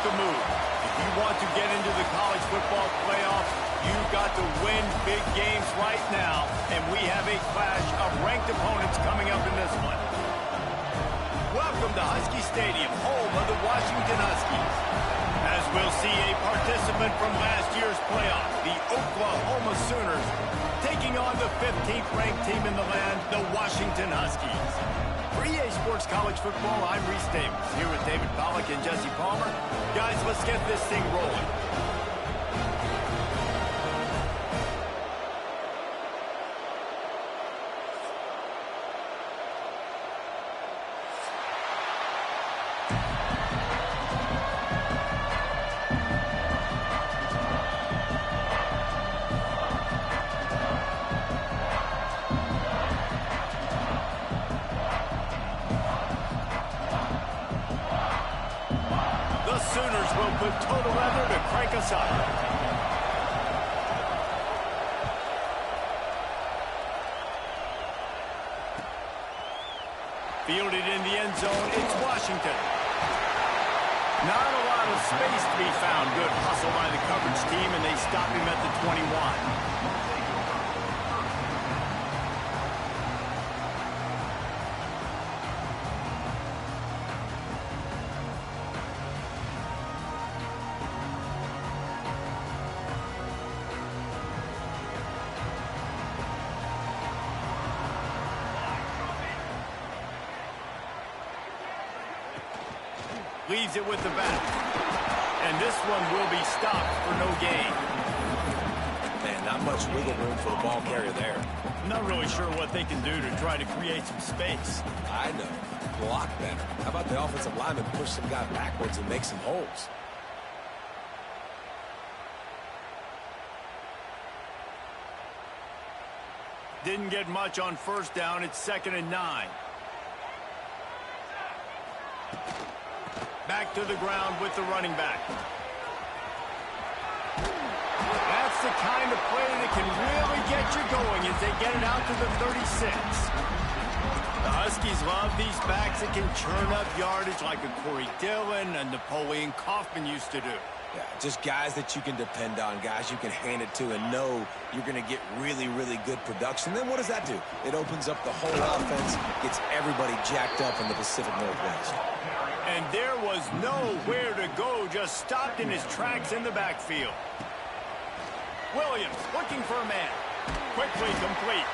make a move. If you want to get into the college football playoffs, you've got to win big games right now, and we have a clash of ranked opponents coming up in this one. Welcome to Husky Stadium, home of the Washington Huskies. As we'll see a participant from last year's playoff, the Oklahoma Sooners, taking on the 15th ranked team in the land, the Washington Huskies. For EA Sports College Football, I'm Reese Davis, here with David Pollack and Jesse Palmer. Guys, let's get this thing rolling. Sooners will put total leather to crank us up. Fielded in the end zone, it's Washington. Not a lot of space to be found. Good hustle by the coverage team, and they stop him at the 21. Leaves it with the back. And this one will be stopped for no gain. Man, not much wiggle room for the ball carrier there. Not really sure what they can do to try to create some space. I know. Block better. How about the offensive lineman push some guy backwards and make some holes? Didn't get much on first down. It's 2nd and 9. Back to the ground with the running back. That's the kind of play that can really get you going as they get it out to the 36. The Huskies love these backs that can churn up yardage like a Corey Dillon and Napoleon Kaufman used to do. Yeah, just guys that you can depend on, guys you can hand it to and know you're going to get really, really good production. Then what does that do? It opens up the whole offense, gets everybody jacked up in the Pacific Northwest. And there was nowhere to go, just stopped in his tracks in the backfield. Williams looking for a man. Quickly complete.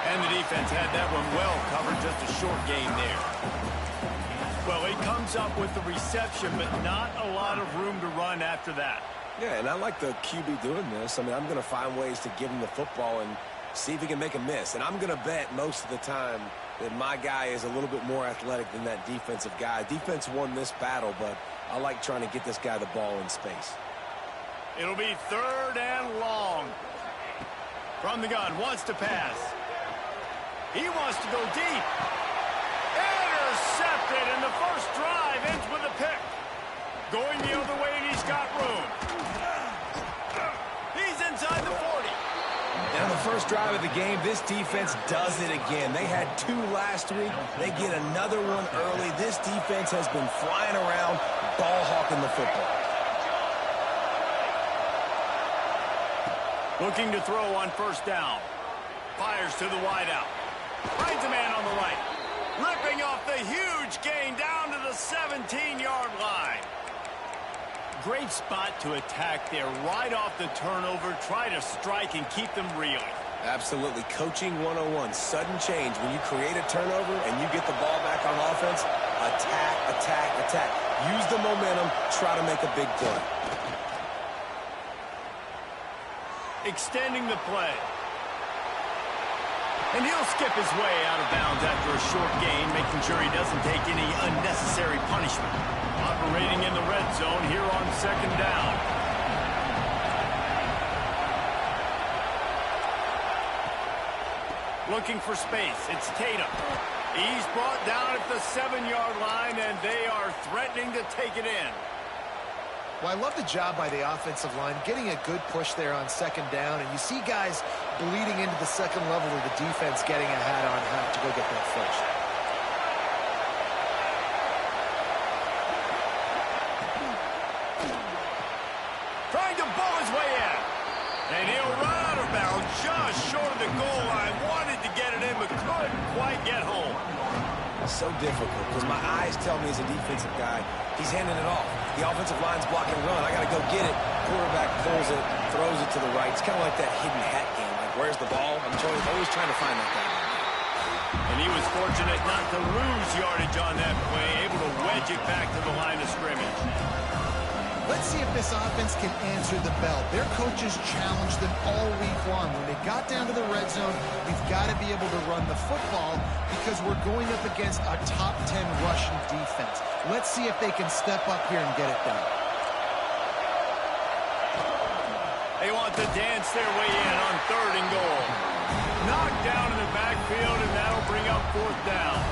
And the defense had that one well covered, just a short gain there. Well, he comes up with the reception, but not a lot of room to run after that. Yeah, and I like the QB doing this. I mean, I'm going to find ways to give him the football and see if he can make a miss. And I'm going to bet most of the time that my guy is a little bit more athletic than that defensive guy. Defense won this battle, but I like trying to get this guy the ball in space. It'll be 3rd and long. From the gun, wants to pass. He wants to go deep. Intercepted, and the first drive ends with a pick. Going the other way, and he's got room. He's inside the 40. And on the first drive of the game, this defense does it again. They had 2 last week. They get another one early. This defense has been flying around, ball hawking the football. Looking to throw on first down. Fires to the wideout. Finds a man on the right. Ripping off the huge gain down to the 17-yard line. Great spot to attack there, right off the turnover. Try to strike and keep them reeling. Absolutely. Coaching 101. Sudden change. When you create a turnover and you get the ball back on offense, attack, attack, attack. Use the momentum. Try to make a big play. Extending the play. And he'll skip his way out of bounds after a short gain, making sure he doesn't take any unnecessary punishment. Operating in the red zone here on 2nd down. Looking for space. It's Tatum. He's brought down at the 7-yard line, and they are threatening to take it in. Well, I love the job by the offensive line, getting a good push there on 2nd down, and you see guys bleeding into the second level of the defense getting a hat on how to go get that first. so difficult because my eyes tell me as a defensive guy, he's handing it off. The offensive line's blocking run. I got to go get it. Quarterback pulls it, throws it to the right. It's kind of like that hidden hat game. Like, where's the ball? I'm always trying to find that guy. And he was fortunate not to lose yardage on that play, able to wedge it back to the line of scrimmage. Let's see if this offense can answer the bell. Their coaches challenged them all week long. When they got down to the red zone, we've got to be able to run the football because we're going up against a top 10 rushing defense. Let's see if they can step up here and get it done. They want to dance their way in on 3rd and goal. Knocked down in the backfield, and that'll bring up 4th down.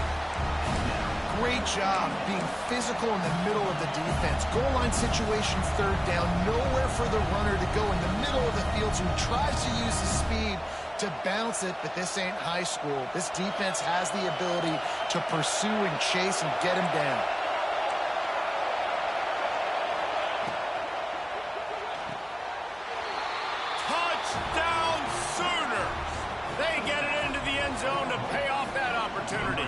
Great job being physical in the middle of the defense. Goal line situation, 3rd down. Nowhere for the runner to go in the middle of the field, so he tries to use his speed to bounce it, but this ain't high school. This defense has the ability to pursue and chase and get him down. Touchdown Sooners! They get it into the end zone to pay off that opportunity.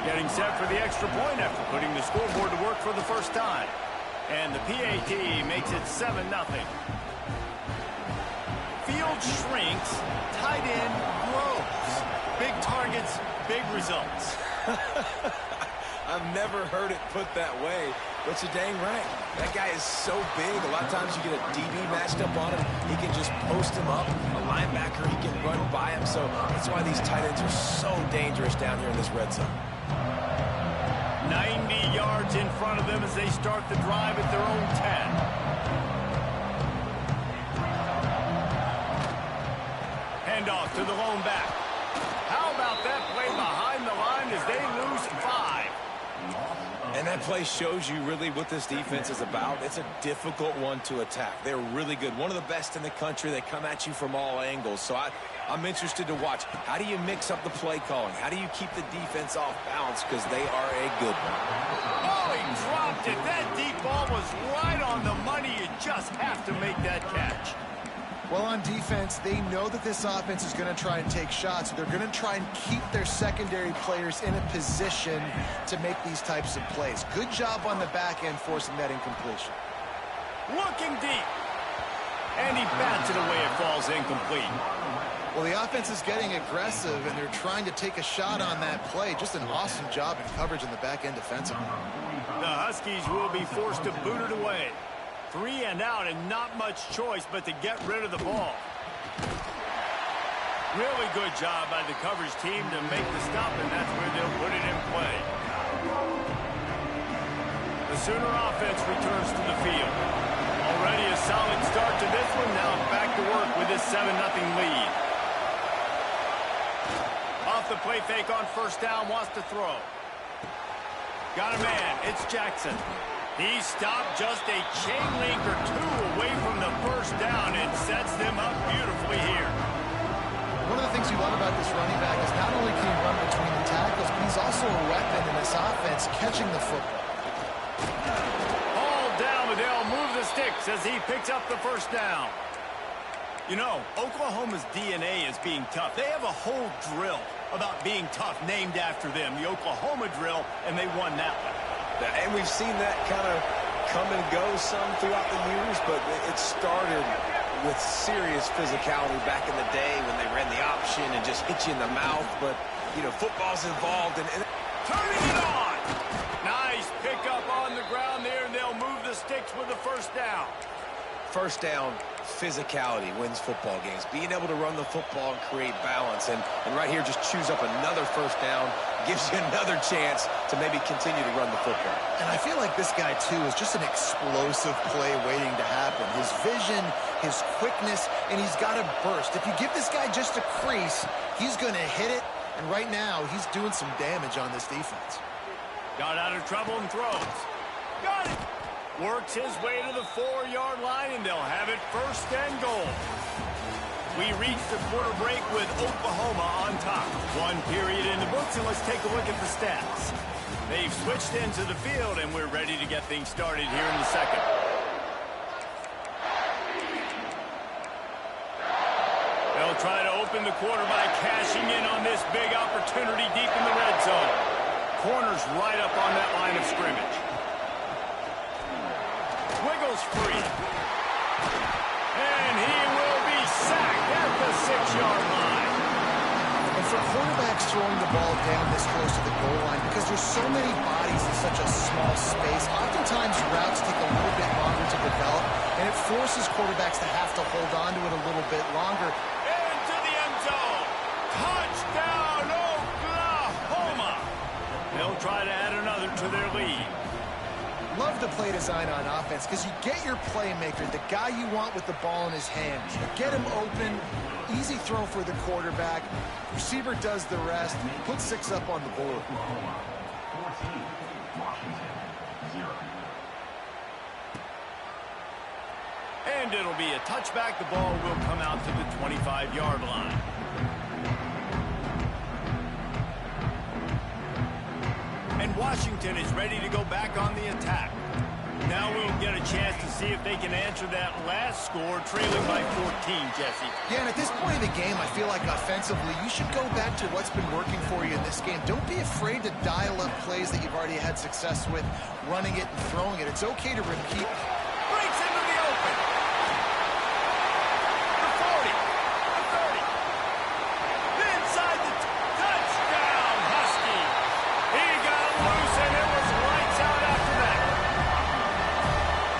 Getting set for the extra point after putting the scoreboard to work for the first time. And the PAT makes it 7-0. Field shrinks, tight end grows. Big targets, big results. I've never heard it put that way, but you're dang right. That guy is so big. A lot of times you get a DB matched up on him. He can just post him up. A linebacker, he can run by him. So that's why these tight ends are so dangerous down here in this red zone. 90 yards in front of them as they start the drive at their own 10. Handoff to the lone back. How about that play behind the line as they lose 5? And that play shows you really what this defense is about. It's a difficult one to attack. They're really good. One of the best in the country. They come at you from all angles. So I'm interested to watch. How do you mix up the play calling? How do you keep the defense off balance? Because they are a good one. Oh, he dropped it. That deep ball was right on the money. You just have to make that catch. Well, on defense, they know that this offense is going to try and take shots. They're going to try and keep their secondary players in a position to make these types of plays. Good job on the back end forcing that incompletion. Looking deep. And he bats it away. It falls incomplete. Well, the offense is getting aggressive, and they're trying to take a shot on that play. Just an awesome job in coverage in the back end defensively. The Huskies will be forced to boot it away. 3 and out, and not much choice but to get rid of the ball. Really good job by the coverage team to make the stop, and that's where they'll put it in play. The Sooner offense returns to the field. Already a solid start to this one. Now back to work with this 7-0 lead. Off the play fake on 1st down, wants to throw. Got a man. It's Jackson. He stopped just a chain link or 2 away from the 1st down and sets them up beautifully here. One of the things you love about this running back is not only can he run between the tackles, but he's also a weapon in this offense catching the football. All down, but they'll move the sticks as he picks up the 1st down. You know, Oklahoma's DNA is being tough. They have a whole drill about being tough named after them, the Oklahoma drill, and they won that one. And we've seen that kind of come and go some throughout the years, but it started with serious physicality back in the day when they ran the option and just hit you in the mouth. But, you know, football's involved. And turning it on. Nice pickup on the ground there, and they'll move the sticks with the 1st down. 1st down, physicality wins football games. Being able to run the football and create balance. And right here, just choose up another 1st down. Gives you another chance to maybe continue to run the football. And I feel like this guy, too, is just an explosive play waiting to happen. His vision, his quickness, and he's got a burst. If you give this guy just a crease, he's going to hit it. And right now, he's doing some damage on this defense. Got out of trouble and throws. Got it. Works his way to the 4-yard line, and they'll have it 1st and goal. We reach the quarter break with Oklahoma on top. 1 period in the books, and let's take a look at the stats. They've switched into the field, and we're ready to get things started here in the 2nd. They'll try to open the quarter by cashing in on this big opportunity deep in the red zone. Corner's right up on that line of scrimmage. Wiggles free. And he will be sacked at the 6-yard line. And for quarterbacks throwing the ball down this close to the goal line, because there's so many bodies in such a small space, oftentimes routes take a little bit longer to develop, and it forces quarterbacks to have to hold on to it a little bit longer. Into the end zone. Touchdown, Oklahoma. They'll try to add another to their lead. Love the play design on offense because you get your playmaker, the guy you want with the ball in his hands. You get him open, easy throw for the quarterback. Receiver does the rest. Put 6 up on the board. And it'll be a touchback. The ball will come out to the 25-yard line. And Washington is ready to go back on the attack. Now we'll get a chance to see if they can answer that last score, trailing by 14, Jesse. Yeah, and at this point in the game, I feel like offensively, you should go back to what's been working for you in this game. Don't be afraid to dial up plays that you've already had success with, running it and throwing it. It's okay to repeat. Breaks into the open. The 40, the 30. Inside the touchdown, Husky. He got loose, and it was lights out after that.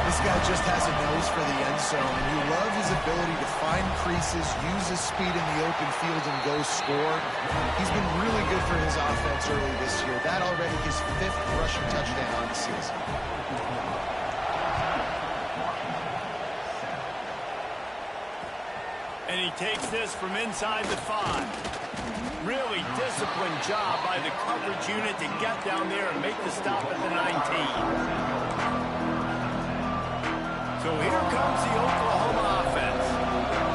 This guy just has a nose for the end zone, and you love his ability to find creases, use his speed in the open field, and go score. He's been really good for his offense early this year. That already his 5th rushing touchdown on the season. And he takes this from inside the 5. Really disciplined job by the coverage unit to get down there and make the stop at the 19. So here comes the Oklahoma offense.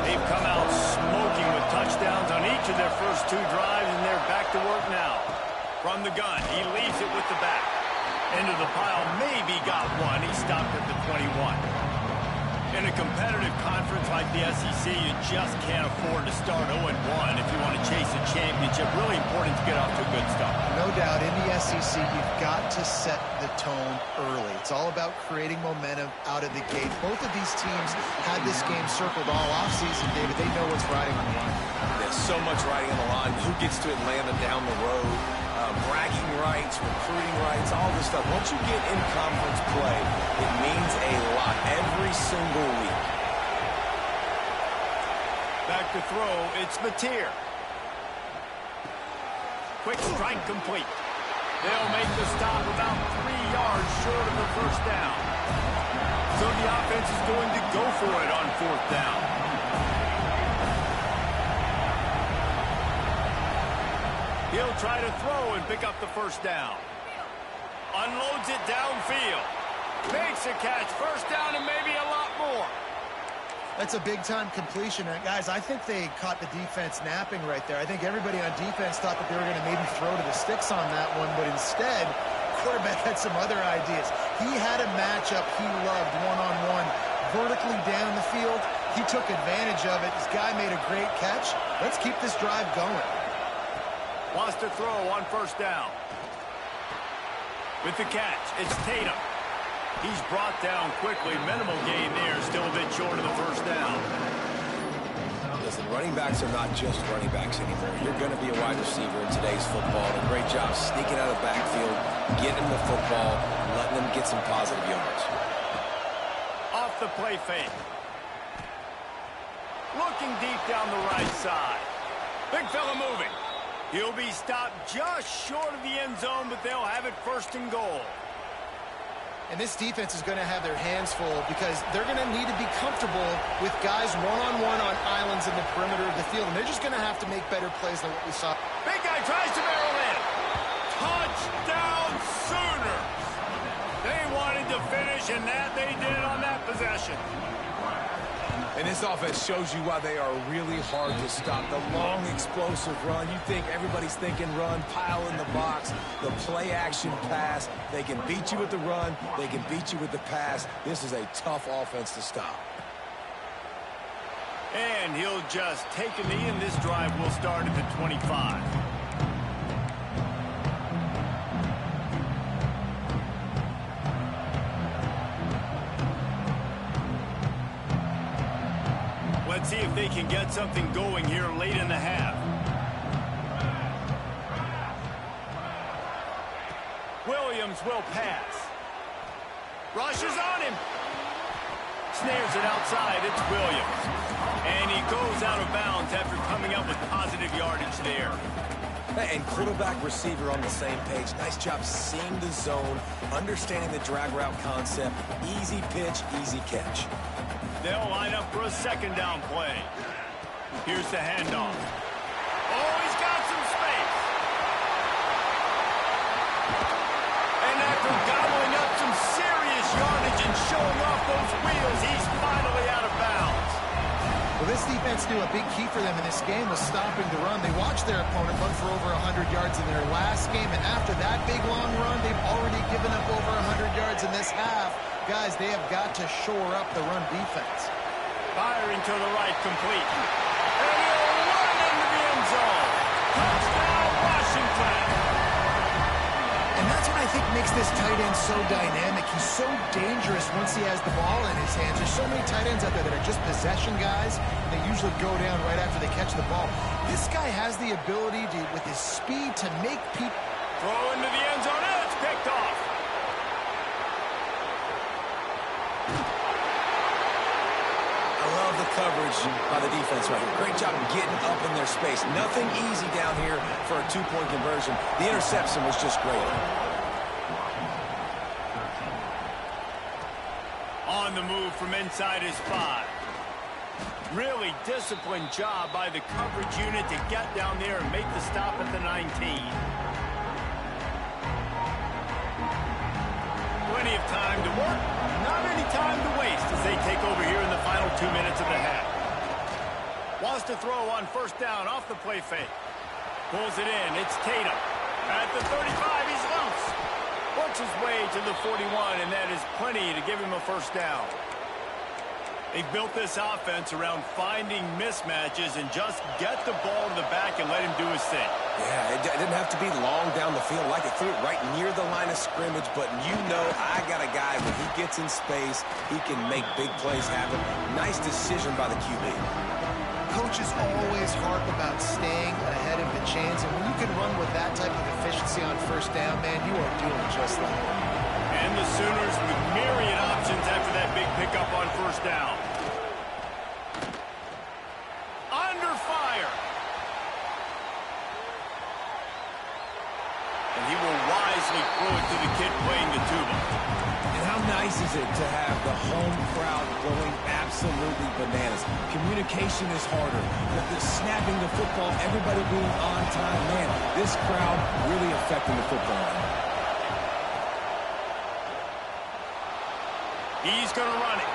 They've come out smoking with touchdowns on each of their first 2 drives, and they're back to work now. From the gun, he leaves it with the back. Into the pile, maybe got one. He stopped at the 21. In a competitive conference like the SEC, you just can't afford to start 0-1 if you want to chase a championship. Really important to get off to a good start. No doubt, in the SEC, you've got to set the tone early. It's all about creating momentum out of the gate. Both of these teams had this game circled all offseason, David. They know what's riding on the line. There's so much riding on the line. Who gets to Atlanta down the road? Bragging rights, recruiting rights, all this stuff. Once you get in conference play, it means a lot every single week. Back to throw, it's Mateer. Quick strike complete. They'll make the stop about 3 yards short of the first down. So the offense is going to go for it on 4th down. He'll try to throw and pick up the first down. Unloads it downfield. Makes a catch. First down and maybe a lot more. That's a big-time completion. And guys, I think they caught the defense napping right there. I think everybody on defense thought that they were going to maybe throw to the sticks on that one, but instead, quarterback had some other ideas. He had a matchup he loved one-on-one, vertically down the field. He took advantage of it. This guy made a great catch. Let's keep this drive going. Wants to throw on first down. With the catch, it's Tatum. He's brought down quickly. Minimal gain there. Still a bit short of the first down. Listen, running backs are not just running backs anymore. You're going to be a wide receiver in today's football. And a great job sneaking out of the backfield, getting the football, and letting them get some positive yards. Off the play fake. Looking deep down the right side. Big fella moving. He'll be stopped just short of the end zone, but they'll have it 1st and goal. And this defense is going to have their hands full because they're going to need to be comfortable with guys one-on-one on islands in the perimeter of the field. And they're just going to have to make better plays than what we saw. Big guy tries to barrel in. Touchdown Sooners. They wanted to finish, and that they did on that possession. And this offense shows you why they are really hard to stop. The long, explosive run. You think everybody's thinking run, pile in the box, the play-action pass. They can beat you with the run. They can beat you with the pass. This is a tough offense to stop. And he'll just take a knee, and this drive will start at the 25. Let's see if they can get something going here late in the half. Williams will pass. Rushes on him. Snares it outside. It's Williams. And he goes out of bounds after coming up with positive yardage there. And quarterback receiver on the same page. Nice job seeing the zone, understanding the drag route concept. Easy pitch, easy catch. They'll line up for a second down play. Here's the handoff. Oh, he's got some space. And after gobbling up some serious yardage and showing off those wheels, he's finally out of bounds. Well, this defense knew a big key for them in this game was stopping the run. They watched their opponent run for over 100 yards in their last game, and after that big long run, they've already given up over 100 yards in this half. Guys, they have got to shore up the run defense. Firing to the right, complete. And he'll run into the end zone. Touchdown, Washington. And that's what I think makes this tight end so dynamic. He's so dangerous once he has the ball in his hands. There's so many tight ends out there that are just possession guys. They usually go down right after they catch the ball. This guy has the ability to, with his speed, to make people... Throw into the end zone, and it's picked off. I love the coverage by the defense right here. Great job getting up in their space. Nothing easy down here for a two-point conversion. The interception was just great. On the move from inside his 5. Really disciplined job by the coverage unit to get down there and make the stop at the 19. Plenty of time to work, not any time to waste as they take over here in the final 2 minutes of the half. Wants to throw on first down off the play fake. Pulls it in, it's Tatum. At the 35, he's loose. Works his way to the 41, and that is plenty to give him a first down. They've built this offense around finding mismatches and just get the ball to the back and let him do his thing. Yeah, it didn't have to be long down the field. Like it threw it right near the line of scrimmage, but you know I got a guy when he gets in space, he can make big plays happen. Nice decision by the QB. Coaches always harp about staying ahead of the chains, and when you can run with that type of efficiency on first down, man, you are doing just like that. And the Sooners with myriad options after that big pickup on first down. Under fire. And he will wisely throw it to the kid playing the tuba. And how nice is it to have the home crowd going absolutely bananas? Communication is harder. The snapping the football, everybody being on time. Man, this crowd really affecting the football. He's going to run it.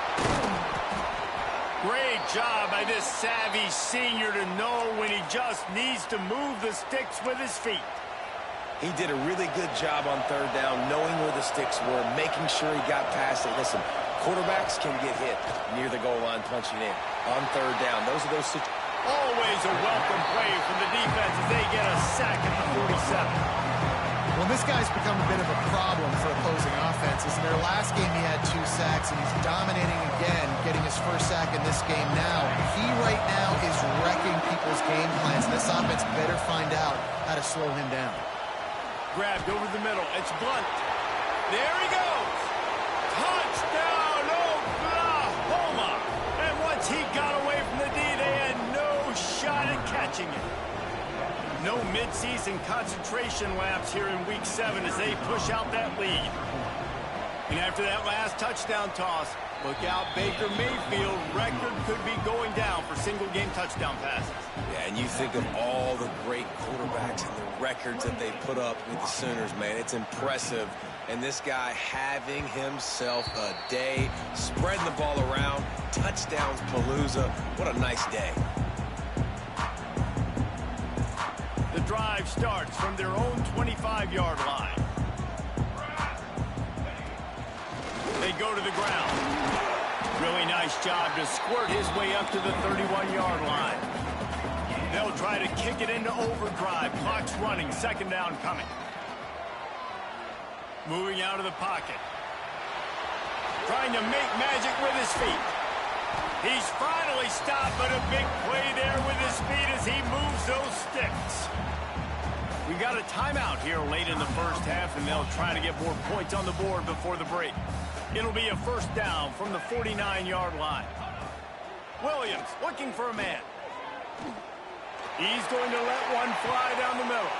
Great job by this savvy senior to know when he just needs to move the sticks with his feet. He did a really good job on third down, knowing where the sticks were, making sure he got past it. Listen, quarterbacks can get hit near the goal line punching in. On third down, those are those situations. Always a welcome play from the defense as they get a sack at the 47. Well, this guy's become a bit of a problem for opposing offenses. In their last game, he had 2 sacks, and he's dominating again, getting his first sack in this game now. He right now is wrecking people's game plans, and this offense better find out how to slow him down. Grabbed over the middle. It's Blunt. There he goes. Touchdown, Oklahoma. And once he got away from the D, they had no shot at catching it. No midseason concentration laps here in Week 7 as they push out that lead. And after that last touchdown toss, look out, Baker Mayfield record could be going down for single-game touchdown passes. Yeah, and you think of all the great quarterbacks and the records that they put up with the Sooners, man. It's impressive. And this guy having himself a day, spreading the ball around, touchdowns palooza. What a nice day. The drive starts from their own 25-yard line. They go to the ground. Really nice job to squirt his way up to the 31-yard line. They'll try to kick it into overdrive. Clock's running. Second down coming. Moving out of the pocket. Trying to make magic with his feet. He's finally stopped, but a big play there with his speed as he moves those sticks. We got a timeout here late in the first half, and they'll try to get more points on the board before the break. It'll be a first down from the 49-yard line. Williams looking for a man. He's going to let one fly down the middle.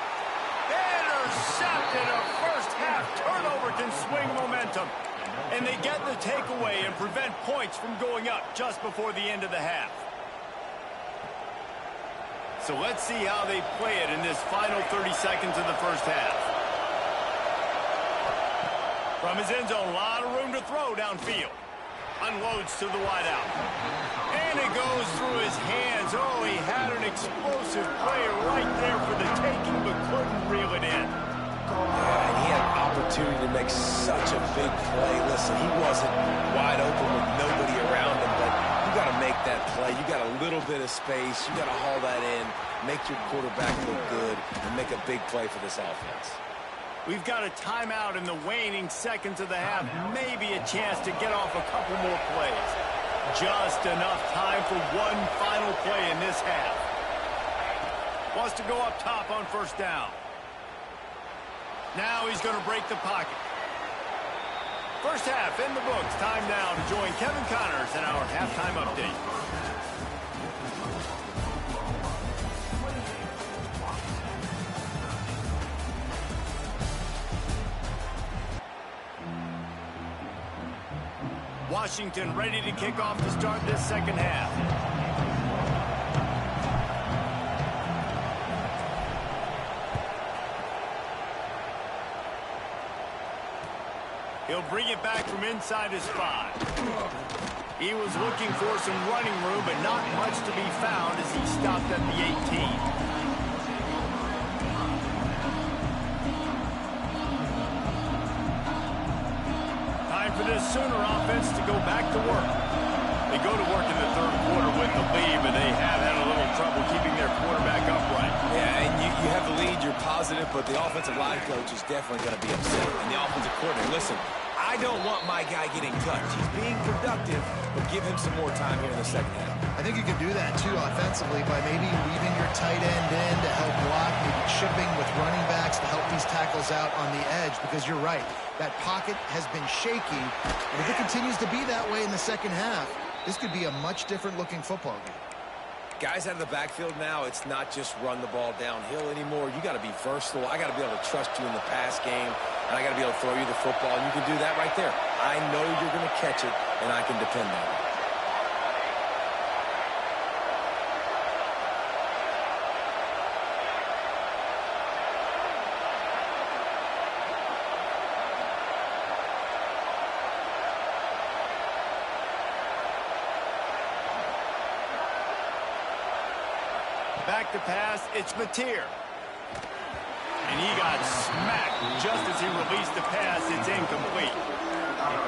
Intercepted. A first half turnover can swing momentum. And they get the takeaway and prevent points from going up just before the end of the half. So let's see how they play it in this final 30 seconds of the first half. From his end zone, a lot of room to throw downfield. Unloads to the wideout. And it goes through his hands. Oh, he had an explosive player right there for the taking, but couldn't reel it in. Yeah, and he had an opportunity to make such a big play. Listen, he wasn't wide open with nobody around him, but you got to make that play. You got a little bit of space. You got to haul that in, make your quarterback look good, and make a big play for this offense. We've got a timeout in the waning seconds of the half. Maybe a chance to get off a couple more plays. Just enough time for one final play in this half. Wants to go up top on first down. Now he's going to break the pocket. First half in the books. Time now to join Kevin Connors in our halftime update. Washington ready to kick off to start this second half. He'll bring it back from inside his 5. He was looking for some running room, but not much to be found as he stopped at the 18. For this Sooner offense to go back to work. They go to work in the third quarter with the lead, but they have had a little trouble keeping their quarterback upright. Yeah, and you have the lead, you're positive, but the offensive line coach is definitely going to be upset. And the offensive coordinator, listen, I don't want my guy getting touched. He's being productive, but give him some more time here in the second half. I think you can do that, too, offensively, by maybe leaving your tight end in to help block, maybe chipping with running backs to help these tackles out on the edge, because you're right. That pocket has been shaky, and if it continues to be that way in the second half, this could be a much different-looking football game. Guys out of the backfield now, it's not just run the ball downhill anymore. You got to be versatile. I got to be able to trust you in the pass game, and I got to be able to throw you the football, and you can do that right there. I know you're going to catch it, and I can depend on it. Back to pass, it's Mateer. And he got smacked just as he released the pass. It's incomplete.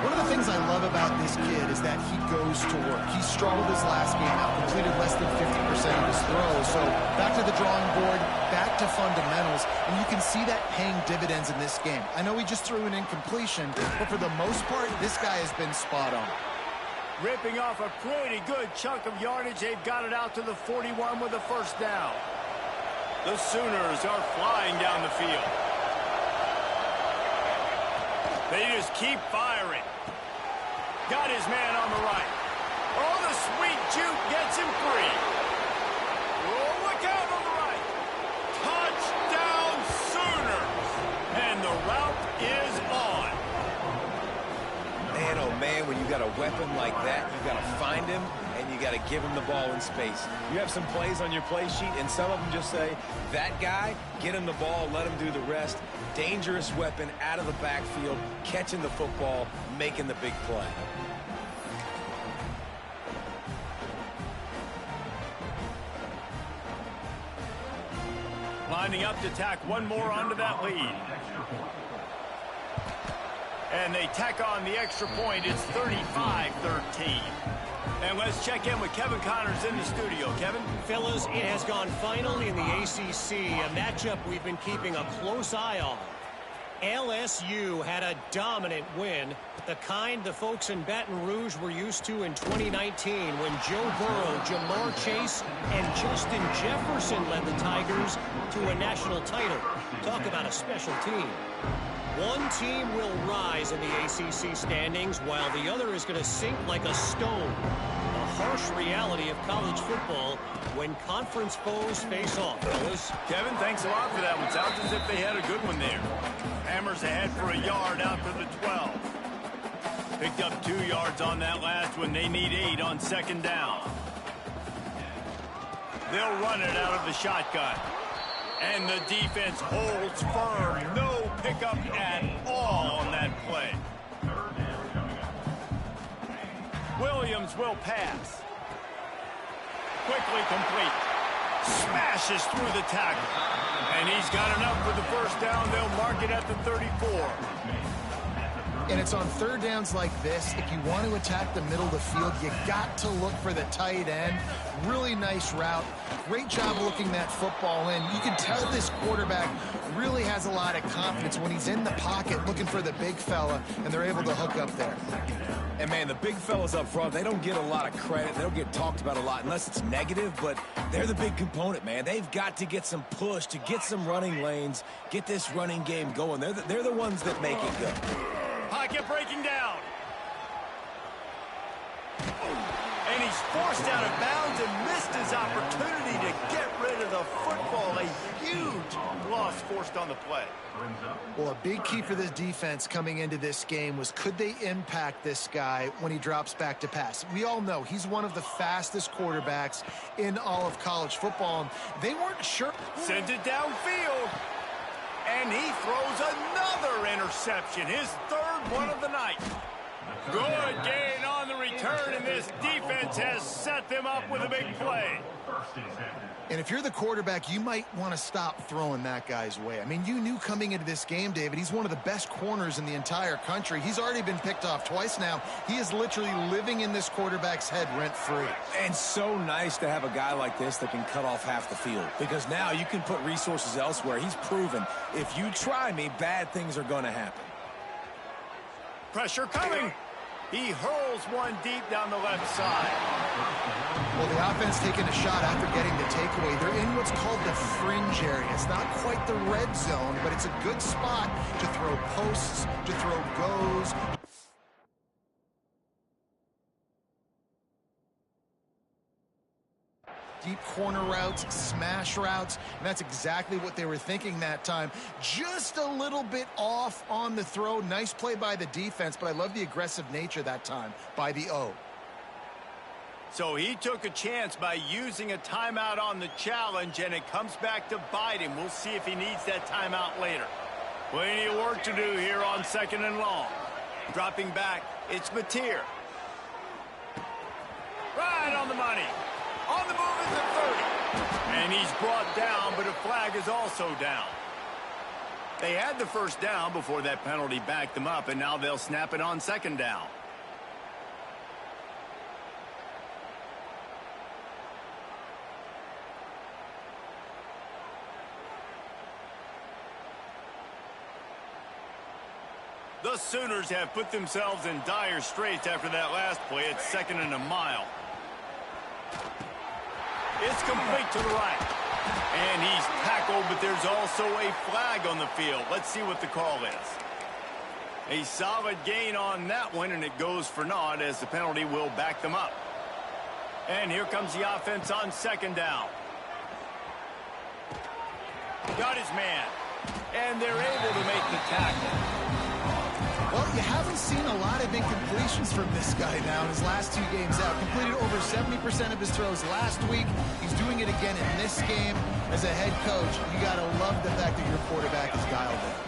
One of the things I love about this kid is that he goes to work. He struggled his last game out, completed less than 50% of his throws. So back to the drawing board, back to fundamentals, and you can see that paying dividends in this game. I know he just threw an incompletion, but for the most part, this guy has been spot on. Ripping off a pretty good chunk of yardage. They've got it out to the 41 with a first down. The Sooners are flying down the field. They just keep firing. Got his man on the right. Oh, the sweet juke gets him free. Oh, look out on the right. Touchdown Sooners. And the route is on. Man, oh man, when you got a weapon like that, you got to find him and you got to give him the ball in space. You have some plays on your play sheet, and some of them just say, that guy, get him the ball, let him do the rest. Dangerous weapon out of the backfield, catching the football, making the big play. Lining up to tack one more onto that lead. And they tack on the extra point. It's 35-13. And let's check in with Kevin Connors in the studio. Kevin? Fellas, it has gone final in the ACC, a matchup we've been keeping a close eye on. LSU had a dominant win, the kind the folks in Baton Rouge were used to in 2019 when Joe Burrow, Jamar Chase, and Justin Jefferson led the Tigers to a national title. Talk about a special team. One team will rise in the ACC standings while the other is going to sink like a stone. The harsh reality of college football when conference foes face off, fellas. Kevin, thanks a lot for that one. Sounds as if they had a good one there. Hammers ahead for a yard out to the 12. Picked up 2 yards on that last one. They need 8 on second down. They'll run it out of the shotgun. And the defense holds firm. No pickup at all on that play. Williams will pass. Quickly complete. Smashes through the tackle. And he's got enough for the first down. They'll mark it at the 34. And it's on third downs like this. If you want to attack the middle of the field, you got to look for the tight end. Really nice route. Great job looking that football in. You can tell this quarterback really has a lot of confidence when he's in the pocket looking for the big fella, and they're able to hook up there. And, man, the big fellas up front, they don't get a lot of credit. They don't get talked about a lot unless it's negative, but they're the big component, man. They've got to get some push, to get some running lanes, get this running game going. They're the ones that make it go. Pocket breaking down. And he's forced out of bounds and missed his opportunity to get rid of the football. A huge loss forced on the play. Well, a big key for this defense coming into this game was, could they impact this guy when he drops back to pass? We all know he's one of the fastest quarterbacks in all of college football. They weren't sure. Sends it downfield. And he throws another interception, his third one of the night. Good gain on the return, and this defense has set them up with a big play. And if you're the quarterback, you might want to stop throwing that guy's way. I mean, you knew coming into this game, David, he's one of the best corners in the entire country. He's already been picked off twice now. He is literally living in this quarterback's head rent-free. And so nice to have a guy like this that can cut off half the field, because now you can put resources elsewhere. He's proven, if you try me, bad things are going to happen. Pressure coming. He hurls one deep down the left side. Well, the offense taking a shot after getting the takeaway. They're in what's called the fringe area. It's not quite the red zone, but it's a good spot to throw posts, to throw goes. Deep corner routes, smash routes, and that's exactly what they were thinking that time. Just a little bit off on the throw. Nice play by the defense, but I love the aggressive nature that time by the O. So he took a chance by using a timeout on the challenge, and it comes back to bite him. We'll see if he needs that timeout later. Plenty of work to do here on second and long. Dropping back, it's Mateer. Right on the money. On the move is the 30. And he's brought down, but a flag is also down. They had the first down before that penalty backed them up, and now they'll snap it on second down. The Sooners have put themselves in dire straits after that last play. It's second and a mile. It's complete to the right. And he's tackled, but there's also a flag on the field. Let's see what the call is. A solid gain on that one, and it goes for naught as the penalty will back them up. And here comes the offense on second down. Got his man. And they're able to make the tackle. Well, you haven't seen a lot of incompletions from this guy now in his last 2 games out. Completed over 70% of his throws last week. He's doing it again in this game. As a head coach, you got to love the fact that your quarterback is dialed in.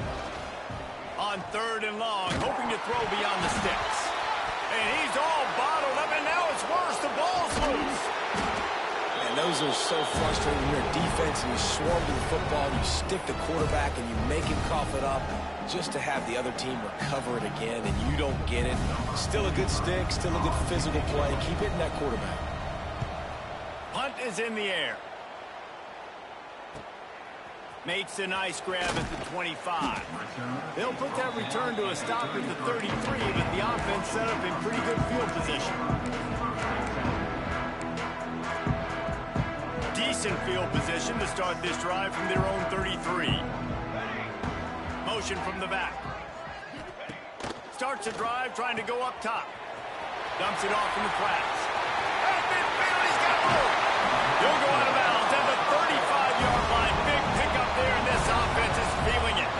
On third and long, hoping to throw beyond the sticks. And he's all bottled up, and now it's worse. The ball's loose. And those are so frustrating. When you're a defense and you swarm to the football, you stick the quarterback and you make him cough it up, just to have the other team recover it again and you don't get it. Still a good stick, still a good physical play. Keep hitting that quarterback. Punt is in the air. Makes a nice grab at the 25. They'll put that return to a stop at the 33, but the offense set up in pretty good field position. Decent field position to start this drive from their own 33. Motion from the back. Starts a drive trying to go up top. Dumps it off in the flats. At midfield, he's got room. He'll go out of bounds at the 35-yard line. Big pickup there, and this offense is feeling it.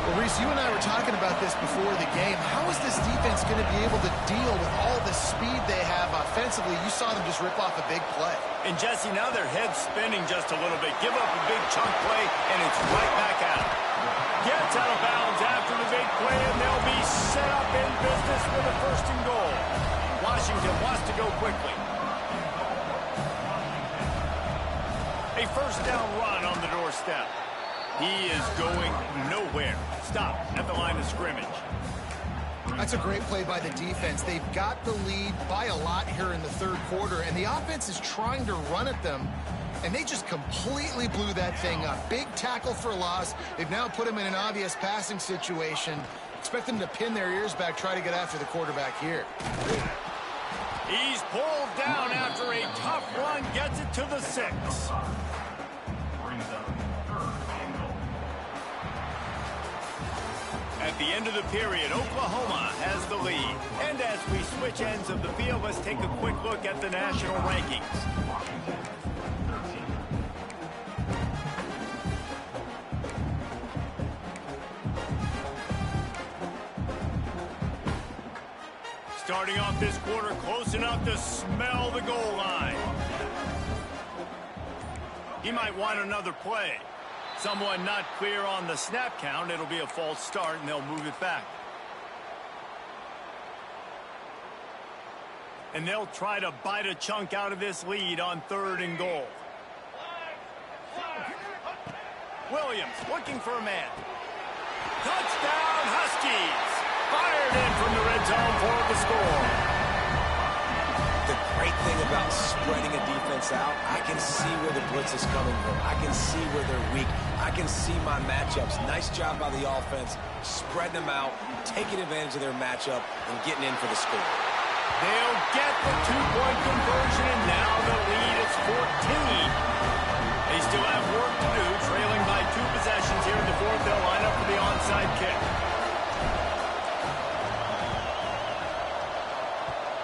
Well, Reese, you and I were talking about this before the game. How is this defense going to be able to deal with all the speed they have offensively? You saw them just rip off a big play. And, Jesse, now their head's spinning just a little bit. Give up a big chunk play, and it's right back at them. Gets out of bounds after the big play, and they'll be set up in business with a first and goal. Washington wants to go quickly. A first down run on the doorstep. He is going nowhere. Stop at the line of scrimmage. That's a great play by the defense. They've got the lead by a lot here in the third quarter, and the offense is trying to run at them, and they just completely blew that thing up. Big tackle for loss. They've now put him in an obvious passing situation. Expect them to pin their ears back, try to get after the quarterback here. He's pulled down after a tough run, gets it to the 6. At the end of the period, Oklahoma has the lead. And as we switch ends of the field, let's take a quick look at the national rankings. Starting off this quarter, close enough to smell the goal line. He might want another play. Someone not clear on the snap count. It'll be a false start, and they'll move it back. And they'll try to bite a chunk out of this lead on 3rd and goal. Williams looking for a man. Touchdown, Huskies! Fired in from the red zone for the score. The great thing about spreading a defense out, I can see where the blitz is coming from. I can see where they're weak. I can see my matchups. Nice job by the offense, spreading them out, taking advantage of their matchup, and getting in for the score. They'll get the 2-point conversion, and now the lead is 14. They still have work to do, trailing by 2 possessions here in the 4th. They'll line up for the onside kick.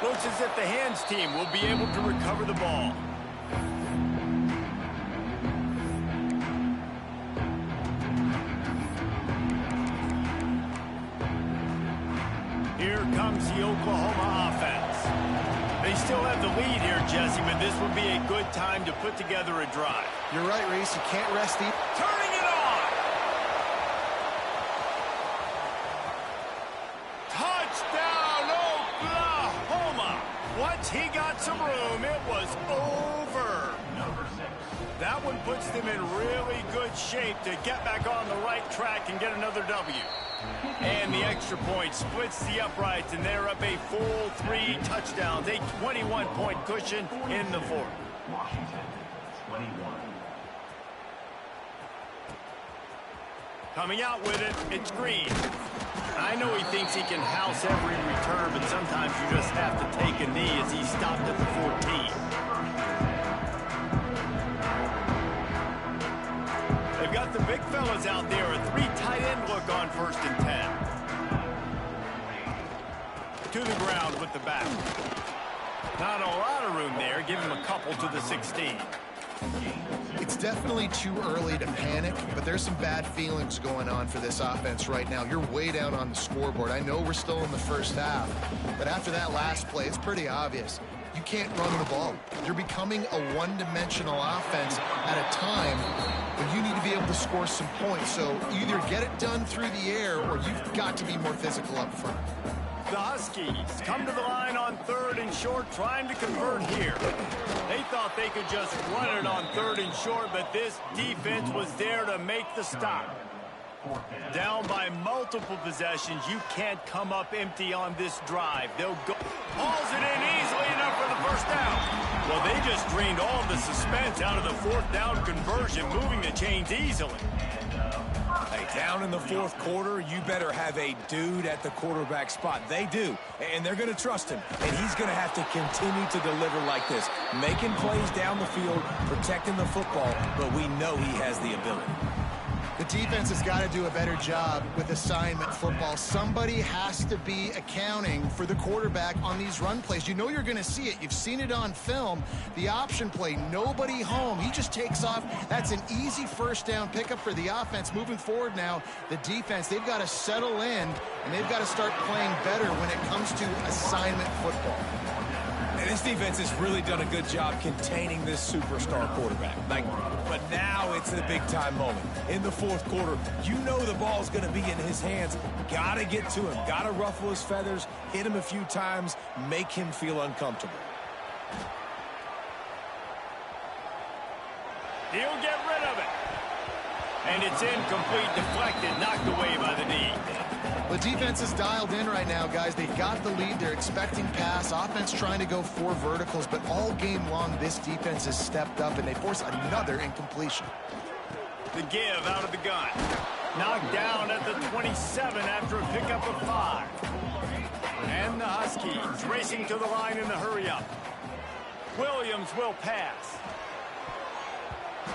Looks as if the hands team will be able to recover the ball. Here comes the Oklahoma offense. They still have the lead here, Jesse, but this would be a good time to put together a drive. You're right, Reese. You can't rest the... Turning it on! Touchdown, Oklahoma! Once he got some room, it was over. That one puts them in really good shape to get back on the right track and get another W. And the extra point splits the uprights, and they're up a full 3 touchdowns, a 21-point cushion in the 4th. Washington, 21. Coming out with it, it's Green. I know he thinks he can house every return, but sometimes you just have to take a knee as he stopped at the 14. They've got the big fellas out there, a 3 tight end look on 1st and 10. To the ground with the back. Not a lot of room there. Give him a couple to the 16. It's definitely too early to panic, but there's some bad feelings going on for this offense right now. You're way down on the scoreboard. I know we're still in the first half, but after that last play, it's pretty obvious. You can't run the ball. You're becoming a one-dimensional offense at a time when you need to be able to score some points. So either get it done through the air or you've got to be more physical up front. The Huskies come to the line on 3rd and short, trying to convert here. They thought they could just run it on 3rd and short, but this defense was there to make the stop. Down by multiple possessions, you can't come up empty on this drive. They'll go. Hauls it in easily enough for the first down. Well, they just drained all the suspense out of the fourth down conversion, moving the chains easily. Hey, down in the fourth quarter, you better have a dude at the quarterback spot. They do, and they're going to trust him. And he's going to have to continue to deliver like this, making plays down the field, protecting the football, but we know he has the ability. The defense has got to do a better job with assignment football. Somebody has to be accounting for the quarterback on these run plays. You know you're going to see it. You've seen it on film. The option play, nobody home. He just takes off. That's an easy first down pickup for the offense. Moving forward now, the defense, they've got to settle in, and they've got to start playing better when it comes to assignment football. And this defense has really done a good job containing this superstar quarterback. But now it's a big-time moment. In the fourth quarter, you know the ball's going to be in his hands. Got to get to him. Got to ruffle his feathers, hit him a few times, make him feel uncomfortable. He'll get rid of it. And it's incomplete, deflected, knocked away by the knee. The defense is dialed in right now, guys. They got the lead. They're expecting pass. Offense trying to go 4 verticals, but all game long, this defense has stepped up, and they force another incompletion. The give out of the gun. Knocked down at the 27 after a pickup of 5. And the Huskies racing to the line in the hurry-up. Williams will pass.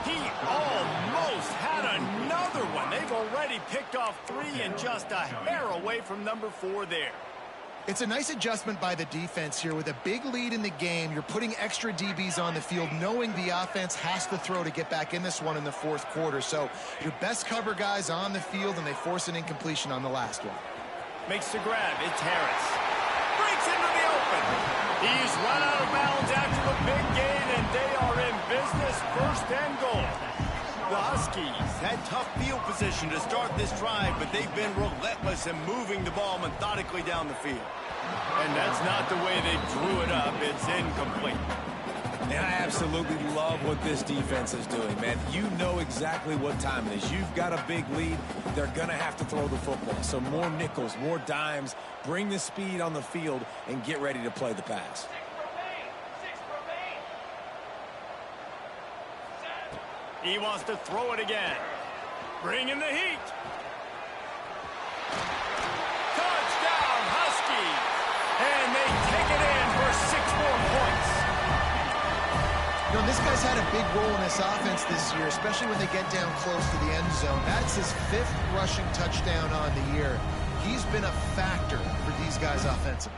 He almost had another one. They've already picked off 3 and just a hair away from number 4 there. It's a nice adjustment by the defense here. With a big lead in the game, you're putting extra DBs on the field, knowing the offense has to throw to get back in this one in the fourth quarter. So your best cover guys on the field, and they force an incompletion on the last one. Makes the grab. It's Harris. Breaks into the open. He's run out of bounds after the big gain, and they are in business, first and goal. The Huskies had tough field position to start this drive, but they've been relentless in moving the ball methodically down the field. And that's not the way they drew it up. It's incomplete. And I absolutely love what this defense is doing, man. You know exactly what time it is. You've got a big lead. They're going to have to throw the football. So more nickels, more dimes, bring the speed on the field, and get ready to play the pass. He wants to throw it again. Bring in the heat. Touchdown, Huskies. And they take it in for 6 more points. You know, this guy's had a big role in this offense this year, especially when they get down close to the end zone. That's his 5th rushing touchdown on the year. He's been a factor for these guys offensively.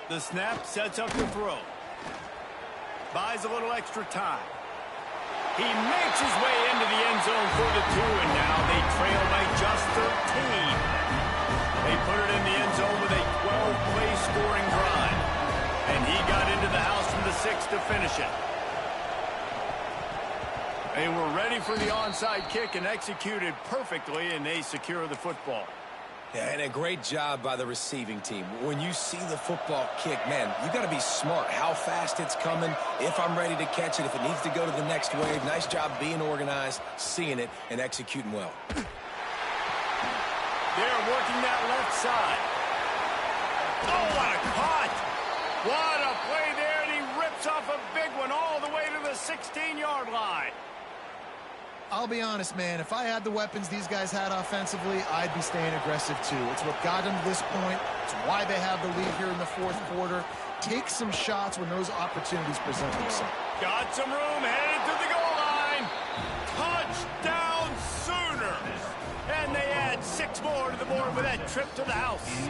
The snap sets up the throw. Buys a little extra time. He makes his way into the end zone for the 2, and now they trail by just 13. They put it in the end zone with a 12-play scoring drive. And he got into the house from the 6 to finish it. They were ready for the onside kick and executed perfectly, and they secure the football. Yeah, and a great job by the receiving team. When you see the football kick, man, you got to be smart. How fast it's coming, if I'm ready to catch it, if it needs to go to the next wave. Nice job being organized, seeing it, and executing well. They're working that left side. Oh, what a cut! What a play there, and he rips off a big one all the way to the 16-yard line. I'll be honest, man, if I had the weapons these guys had offensively, I'd be staying aggressive too. It's what got them to this point. It's why they have the lead here in the fourth quarter. Take some shots when those opportunities present themselves. Got some room, headed to the goal line. Touchdown Sooners! And they add 6 more to the board with that trip to the house.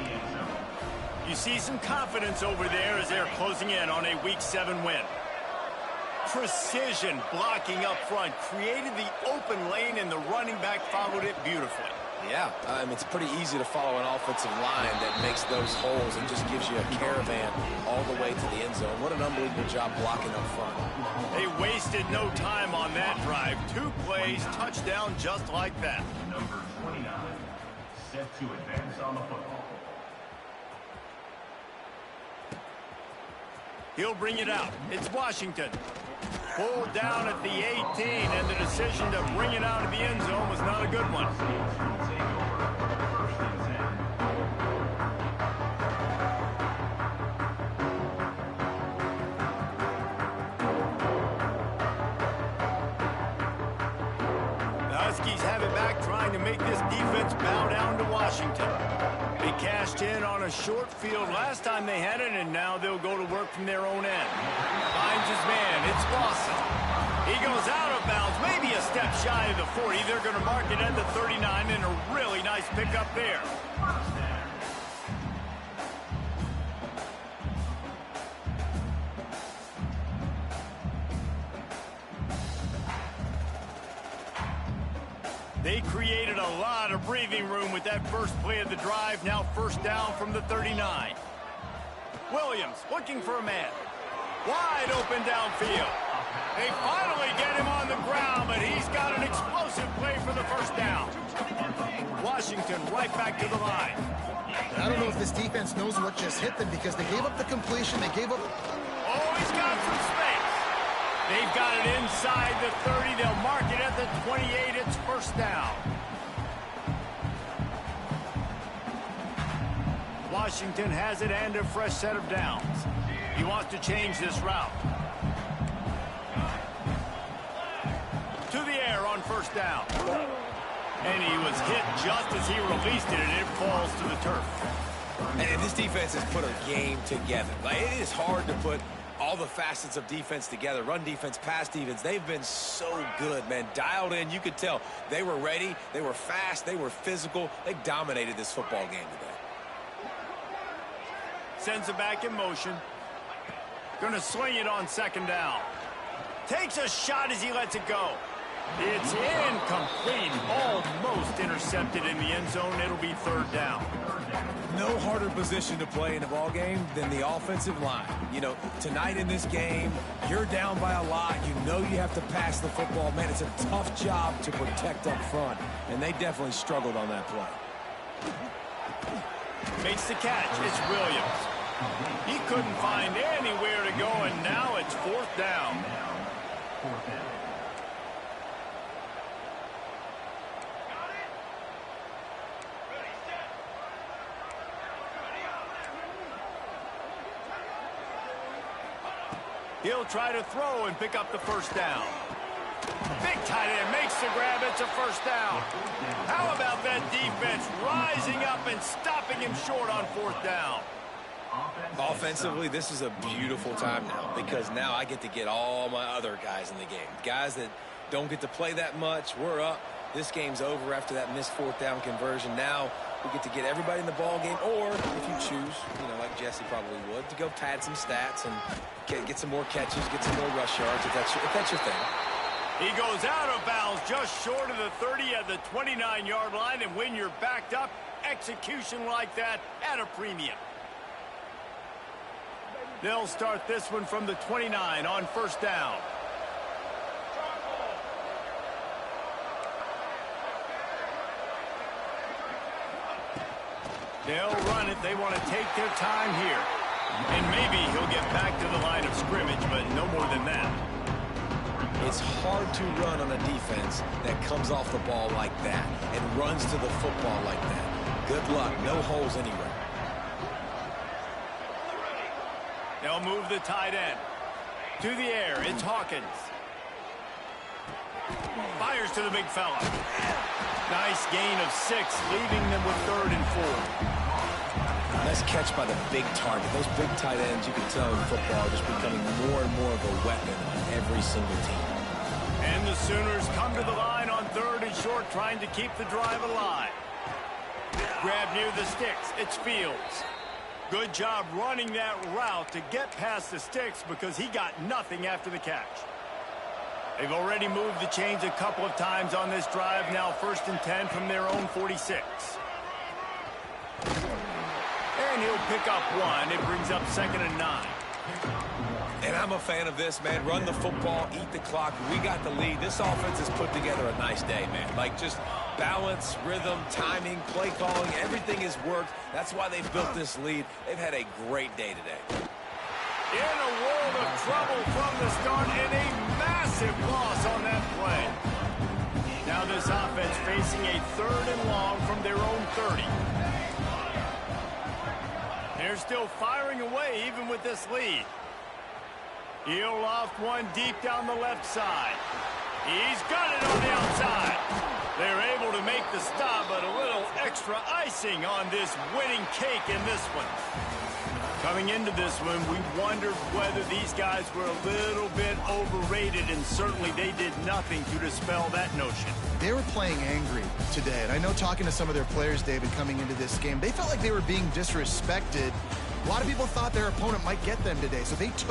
You see some confidence over there as they're closing in on a Week 7 win. Precision blocking up front, created the open lane, and the running back followed it beautifully. Yeah, it's pretty easy to follow an offensive line that makes those holes and just gives you a caravan all the way to the end zone. What an unbelievable job blocking up front. They wasted no time on that drive. 2 plays, touchdown just like that. Number 29, set to advance on the football. He'll bring it out. It's Washington. Pulled down at the 18, and the decision to bring it out of the end zone was not a good one. The Huskies have it back, trying to make this defense bow down to Washington. They cashed in on a short field last time they had it, and now they'll go to work from their own end. Finds his man. It's Lawson. He goes out of bounds, maybe a step shy of the 40. They're going to mark it at the 39, and a really nice pickup there. They created a lot of breathing room with that first play of the drive. Now first down from the 39. Williams looking for a man. Wide open downfield. They finally get him on the ground, but he's got an explosive play for the first down. Washington right back to the line. I don't know if this defense knows what just hit them because they gave up the completion. They gave up... Oh, he's got some space. They've got it inside the 30. They'll mark it at the 28. It's first down. Washington has it and a fresh set of downs. He wants to change this route. To the air on first down. And he was hit just as he released it, and it falls to the turf. And this defense has put a game together. Like, it is hard to put all the facets of defense together. Run defense, pass defense. They've been so good, man. Dialed in. You could tell they were ready. They were fast. They were physical. They dominated this football game today. Sends it back in motion. Going to swing it on second down. Takes a shot as he lets it go. It's incomplete. Almost intercepted in the end zone. It'll be third down. No harder position to play in a ball game than the offensive line. You know, tonight in this game, you're down by a lot. You know you have to pass the football. Man, it's a tough job to protect up front, and they definitely struggled on that play. Makes the catch. It's Williams. He couldn't find anywhere to go, and now it's fourth down. He'll try to throw and pick up the first down. Big tight end makes the grab. It's a first down. How about that defense rising up and stopping him short on fourth down? Offensively, this is a beautiful time now because now I get to get all my other guys in the game. Guys that don't get to play that much. We're up. This game's over after that missed fourth down conversion. Now we get to get everybody in the ball game, or if you choose, you know, like Jesse probably would, to go pad some stats and get some more catches, get some more rush yards if that's your thing. He goes out of bounds just short of the 30 at the 29-yard line, and when you're backed up, execution like that at a premium. They'll start this one from the 29 on first down. They'll run it. They want to take their time here. And maybe he'll get back to the line of scrimmage, but no more than that. It's hard to run on a defense that comes off the ball like that and runs to the football like that. Good luck. No holes anywhere. They'll move the tight end. To the air, it's Hawkins. Fires to the big fella. Nice gain of 6, leaving them with 3rd and 4. Nice catch by the big target. Those big tight ends, you can tell in football, are just becoming more and more of a weapon on every single team. And the Sooners come to the line on 3rd and short, trying to keep the drive alive. Grab near the sticks. It's Fields. Good job running that route to get past the sticks because he got nothing after the catch. They've already moved the chains a couple of times on this drive. Now 1st and 10 from their own 46. And he'll pick up 1. It brings up 2nd and 9. And I'm a fan of this, man. Run the football, eat the clock. We got the lead. This offense has put together a nice day, man. Like, just balance, rhythm, timing, play calling, everything has worked. That's why they've built this lead. They've had a great day today. in a world of trouble from the start and a massive loss on that play. Now this offense facing a 3rd and long from their own 30. They're still firing away even with this lead. He'll loft one deep down the left side. He's got it on the outside. They're able to make the stop, but a little extra icing on this winning cake in this one. Coming into this one, we wondered whether these guys were a little bit overrated, and certainly they did nothing to dispel that notion. They were playing angry today, and I know talking to some of their players, David, coming into this game, they felt like they were being disrespected. A lot of people thought their opponent might get them today, so they took